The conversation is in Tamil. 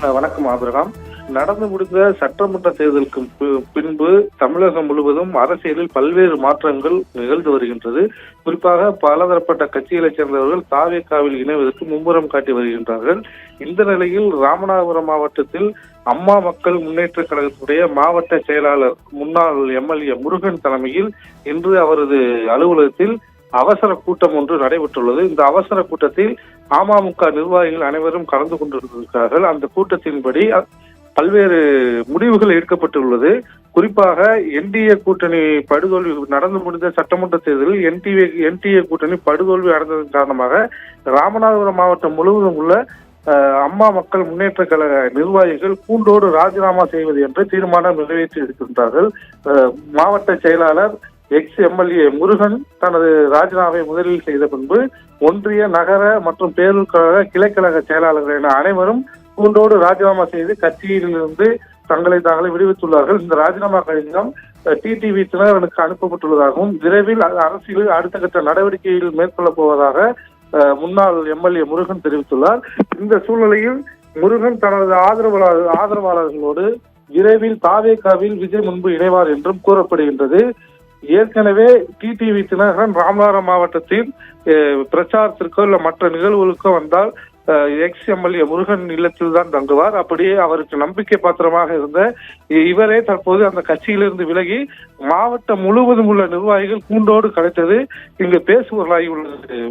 வணக்கம் ஆபிரகாம். நடந்து முடிந்த சட்டமன்ற தேர்தலுக்கு பின்பு தமிழகம் முழுவதும் அரசியலில் பல்வேறு மாற்றங்கள் நிகழ்ந்து வருகின்றது. குறிப்பாக பலதரப்பட்ட கட்சிகளைச் சேர்ந்தவர்கள் தாவேகாவில் இணைவதற்கு மும்முரம் காட்டி வருகின்றார்கள். இந்த நிலையில் ராமநாதபுரம் மாவட்டத்தில் அம்மா மக்கள் முன்னேற்ற கழகத்துடைய மாவட்ட செயலாளர் முன்னாள் எம்எல்ஏ முருகன் தலைமையில் இன்று அவரது அலுவலகத்தில் அவசர கூட்டம் ஒன்று நடைபெற்றுள்ளது. இந்த அவசர கூட்டத்தில் அமமுக நிர்வாகிகள் அனைவரும் கலந்து கொண்டிருக்கிறார்கள். அந்த கூட்டத்தின்படி பல்வேறு முடிவுகள் எடுக்கப்பட்டுள்ளது. குறிப்பாக என்டிஏ கூட்டணி படுதோல்வி நடந்து முடிந்த சட்டமன்ற தேர்தலில் என்டிஏ கூட்டணி படுதோல்வி அடைந்ததன் காரணமாக ராமநாதபுரம் மாவட்டம் முழுவதும் உள்ள அம்மா மக்கள் முன்னேற்ற கழக நிர்வாகிகள் கூண்டோடு ராஜினாமா செய்வது என்று தீர்மானம் நிறைவேற்றி இருக்கின்றார்கள். மாவட்ட செயலாளர் எம்எல்ஏ முருகன் தனது ராஜினாமை முதலில் செய்த பின்பு ஒன்றிய நகர மற்றும் பேரூர் கழக கிளைக்கழக செயலாளர்கள் என அனைவரும் கூண்டோடு ராஜினாமா செய்து கட்சியிலிருந்து தங்களை தாங்களே விடுவித்துள்ளார்கள். இந்த ராஜினாமா கடிதம் டிடிவி தினகரனுக்கு அனுப்பப்பட்டுள்ளதாகவும் விரைவில் அரசியலில் அடுத்த கட்ட நடவடிக்கையில் மேற்கொள்ளப் போவதாக முன்னாள் எம்எல்ஏ முருகன் தெரிவித்துள்ளார். இந்த சூழ்நிலையில் முருகன் தனது ஆதரவாளர்களோடு விரைவில் தாவேகாவில் விஜய் முன்பு இணைவார் என்றும் கூறப்படுகின்றது. ஏற்கனவே டிடிவி தினகரன் ராமநாதபுரம் மாவட்டத்தில் பிரச்சாரத்திற்கோ இல்ல மற்ற நிகழ்வுகளுக்கோ வந்தால் எம்எல்ஏ முருகன் இல்லத்தில் தான் தங்குவார். அப்படியே அவருக்கு நம்பிக்கை பாத்திரமாக இருந்த இவரே தற்போது அந்த கட்சியிலிருந்து விலகி மாவட்டம் முழுவதும் உள்ள நிர்வாகிகள் கூண்டோடு கலைத்தது இங்கு பேசுபொருளாகி உள்ளது.